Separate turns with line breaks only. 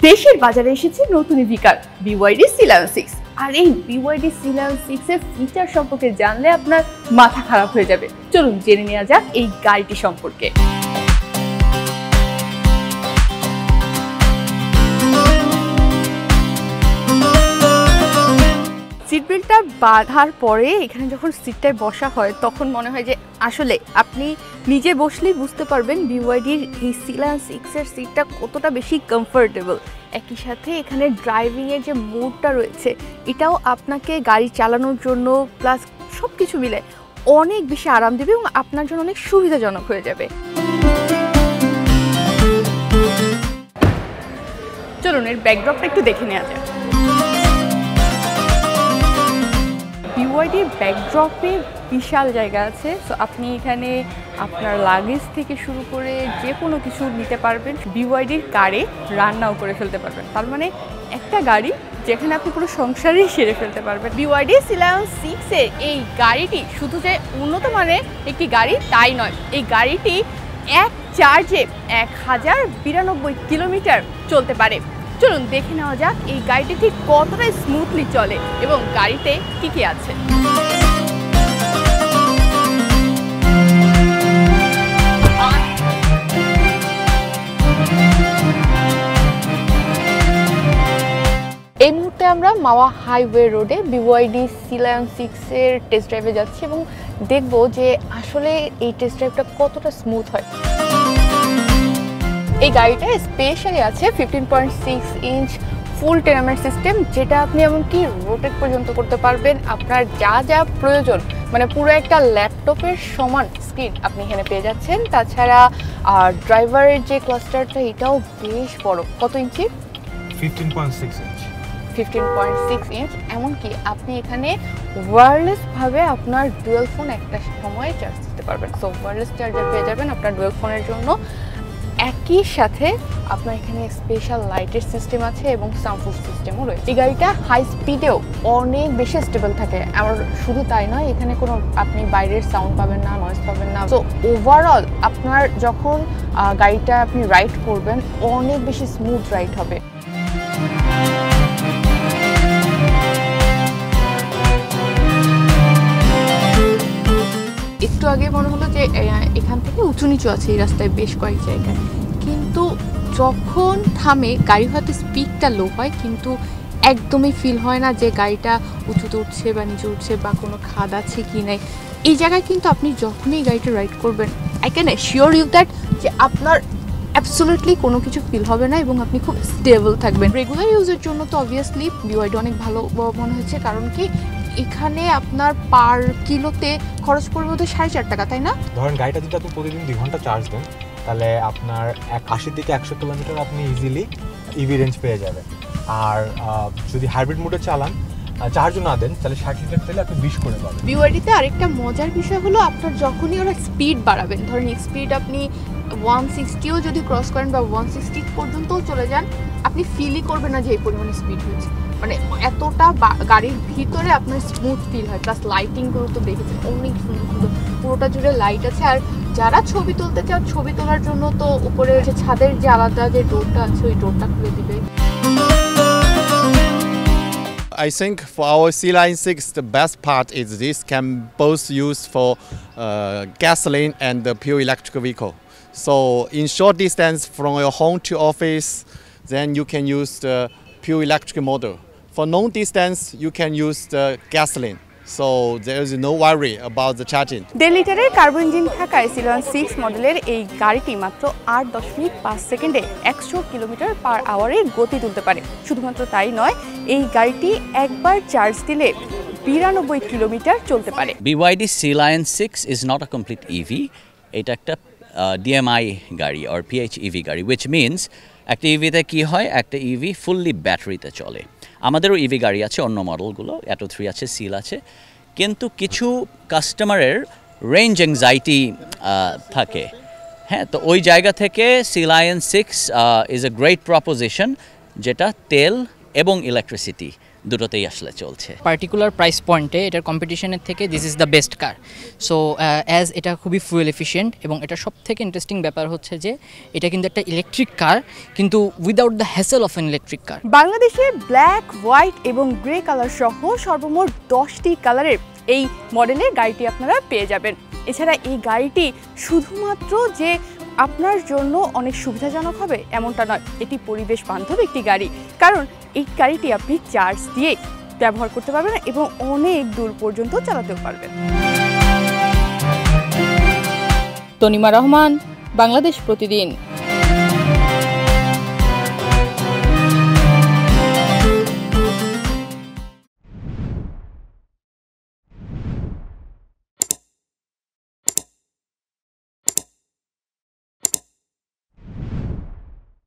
দেশের বাজারে এসেছে নতুন ইভি কার BYD Sea-Lion 6 আর এই BYD Sea-Lion 6 এর ফিচার সম্পর্কে জানলে আপনার মাথা খারাপ হয়ে যাবে। চলুন জেনে নেওয়া যাক এই গাড়িটি সম্পর্কে। সিট বেল্টটা বাঁধার পরে এখানে যখন সিটটায় বসা হয় তখন মনে হয় যে আসলে আপনি নিজে বসলেই বুঝতে পারবেন BYDর এই Sea-Lion 6 এর সিটটা কতটা বেশি কমফোর্টেবল। একই সাথে এখানে ড্রাইভিংয়ের যে মোডটা রয়েছে এটাও আপনাকে গাড়ি চালানোর জন্য প্লাস সব কিছু মিলে অনেক বেশি আরাম দেবে এবং আপনার জন্য অনেক সুবিধাজনক হয়ে যাবে। চলুন এর ব্যাকড্রপটা একটু দেখে নেওয়া যায়। BYDর ব্যাকড্রপে বিশাল জায়গা আছে, সো আপনি এখানে আপনার লাগেজ থেকে শুরু করে যে কোনো কিছু নিতে পারবেন। BYDর কারে রান্নাও করে ফেলতে পারবেন, তার মানে একটা গাড়ি যেখানে আপনি পুরো সংসারেই সেরে ফেলতে পারবেন। BYD Sea-Lion 6 এর এই গাড়িটি শুধু যে উন্নত মানের একটি গাড়ি তাই নয়, এই গাড়িটি এক চার্জে 1092 কিলোমিটার চলতে পারে। চলুন দেখে নেওয়া যাক এই গাড়িটি ঠিক কতটা স্মুথলি চলে এবং গাড়িতে কি কি আছে। এই মুহূর্তে আমরা মাওয়া হাইওয়ে রোডে BYD Sea-Lion 6 এর টেস্ট ড্রাইভে যাচ্ছি এবং দেখব যে আসলে এই টেস্ট ড্রাইভটা কতটা স্মুথ হয়। এই গাড়িটা স্পেশালি আছে 15.6 ইঞ্চ ফুল টেনামেন্ট সিস্টেম, যেটা আপনি এমনকি রোটেট পর্যন্ত করতে পারবেন। আপনার যা যা প্রয়োজন মানে পুরো একটা ল্যাপটপের সমান স্ক্রিন আপনি এখানে পেয়ে যাচ্ছেন। তাছাড়া ড্রাইভারের যে ক্লাস্টারটা এটাও বেশ বড়। কত ইঞ্চি?
15.6 ইঞ্চ।
15.6 ইঞ্চ। এমনকি আপনি এখানে ওয়্যারলেসভাবে আপনার ডুয়াল ফোন একটা সময় চার্জ দিতে পারবেন। সো ওয়্যারলেস চার্জার পেয়ে যাবেন আপনার ডুয়াল ফোনের জন্য। একই সাথে আপনার এখানে স্পেশাল লাইটের সিস্টেম আছে এবং সাউন্ডপ্রুফ সিস্টেমও রয়েছে। এই গাড়িটা হাই স্পিডেও অনেক বেশি স্টেবল থাকে। আর শুধু তাই নয়, এখানে কোনো আপনি বাইরের সাউন্ড পাবেন না, নয়েজ পাবেন না। তো ওভারঅল আপনার যখন গাড়িটা আপনি রাইড করবেন অনেক বেশি স্মুথ রাইড হবে। একটু আগে মনে হলো যে এখান থেকে উঁচু নিচু আছে এই রাস্তায় বেশ কয়েক জায়গায়, কিন্তু যখন থামে গাড়ি হয়তো স্পিডটা লো হয় কিন্তু একদমই ফিল হয় না যে গাড়িটা উঁচুতে উঠছে বা নিচে উঠছে বা কোনো খাদ আছে কি নাই। এই জায়গায় কিন্তু আপনি যখনই গাড়িটা রাইড করবেন I can assure you that যে আপনার অ্যাবসলিউটলি কোনো কিছু ফিল হবে না এবং আপনি খুব স্টেবল থাকবেন। রেগুলার ইউজের জন্য তো অবভিয়াসলি BYD অনেক ভালো মনে হচ্ছে, কারণ কি এখানে আপনার পার কিলোতে খরচ পড়বে বোধ হয় 4.5 টাকা, তাই না?
ধরেন গাড়িটা যদি আপনি প্রতিদিন 2 ঘন্টা চার্জ দেন তাহলে আপনার 80 থেকে 100 কিলোমিটার আপনি ইজিলি ইভি রেঞ্জ পেয়ে যাবেন। আর যদি হাইব্রিড মোডে চালান, চার্জও না দেন, তাহলে 60 লিটার তেলে আপনি 20 করে পাবেন।
BYDতে আরেকটা মজার বিষয় হলো আপনার যখনই ওরা স্পিড বাড়াবেন, ধরেন স্পিড আপনি 160ও যদি ক্রস করেন বা 160 পর্যন্তও চলে যান, আপনি ফিলই করবেন না যে এই পরিমাণে স্পিড হয়েছে। মানে এতটা গাড়ির ভিতরে আপনার স্মুথ ফিল হয়। প্লাস লাইটিংগুলো তো দেখেছেন অনেক সুন্দর সুন্দর, পুরোটা জুড়ে লাইট আছে। আর যারা ছবি তুলতে চাও, ছবি তোলার জন্য তো উপরে ছাদের যে আলাদা যে ডোরটা আছে ওই ডোরটা খুলে দিবে।
I think for our Sea-Lion 6, the best part is this can both use for gasoline and the pure electric vehicle. So in short distance from your home to office, then you can use the pure electric model. For long distance, you can use the gasoline. So there is no worry about the charging. 1.5 লিটারের কার্বো engine থাকায় Sea-Lion 6 মডেলের এই গাড়িটি মাত্র 8.5 সেকেন্ডে 100 kilometre পার আওয়ারের গতি তুলতে পারে। শুধুমাত্র তাই নয়, এই গাড়িটি একবার চার্জ দিলে 92 কিলোমিটার চলতে পারে।
BYD Sea-Lion 6 is not a complete EV. এটা একটা DMI গাড়ি or PHEV গাড়ি, which means একটা ইভিতে কি হয়, একটা ইভি ফুললি ব্যাটারিতে চলে। আমাদেরও ইভি গাড়ি আছে, অন্য মডেলগুলো অ্যাটো 3 আছে, সিল আছে, কিন্তু কিছু কাস্টমারের রেঞ্জ অ্যাংজাইটি থাকে। হ্যাঁ, তো ওই জায়গা থেকে Sea-Lion 6 is a great proposition, যেটা তেল এবং ইলেকট্রিসিটি দুটোতেই আসলে চলছে।
পার্টিকুলার প্রাইস পয়েন্টে এটার কম্পিটিশনের থেকে this is the best car. So as এটা খুবই ফুয়েল এফিশিয়েন্ট এবং এটা সব থেকে ইন্টারেস্টিং ব্যাপার হচ্ছে যে এটা কিন্তু একটা ইলেকট্রিক কার, কিন্তু without the hassle of an electric কার।
বাংলাদেশে ব্ল্যাক, হোয়াইট এবং গ্রে কালার সহ সর্বমোট 10টি কালারের এই মডেলের গাড়িটি আপনারা পেয়ে যাবেন। এছাড়া এই গাড়িটি শুধুমাত্র যে আপনার জন্য অনেক সুবিধাজনক হবে এমনটা নয়, এটি পরিবেশ বান্ধব একটি গাড়ি, কারণ এই গাড়িটি আপনি চার্জ দিয়ে ব্যবহার করতে পারবেন এবং অনেক দূর পর্যন্ত চালাতেও পারবেন।
তনিমা রহমান, বাংলাদেশ প্রতিদিন।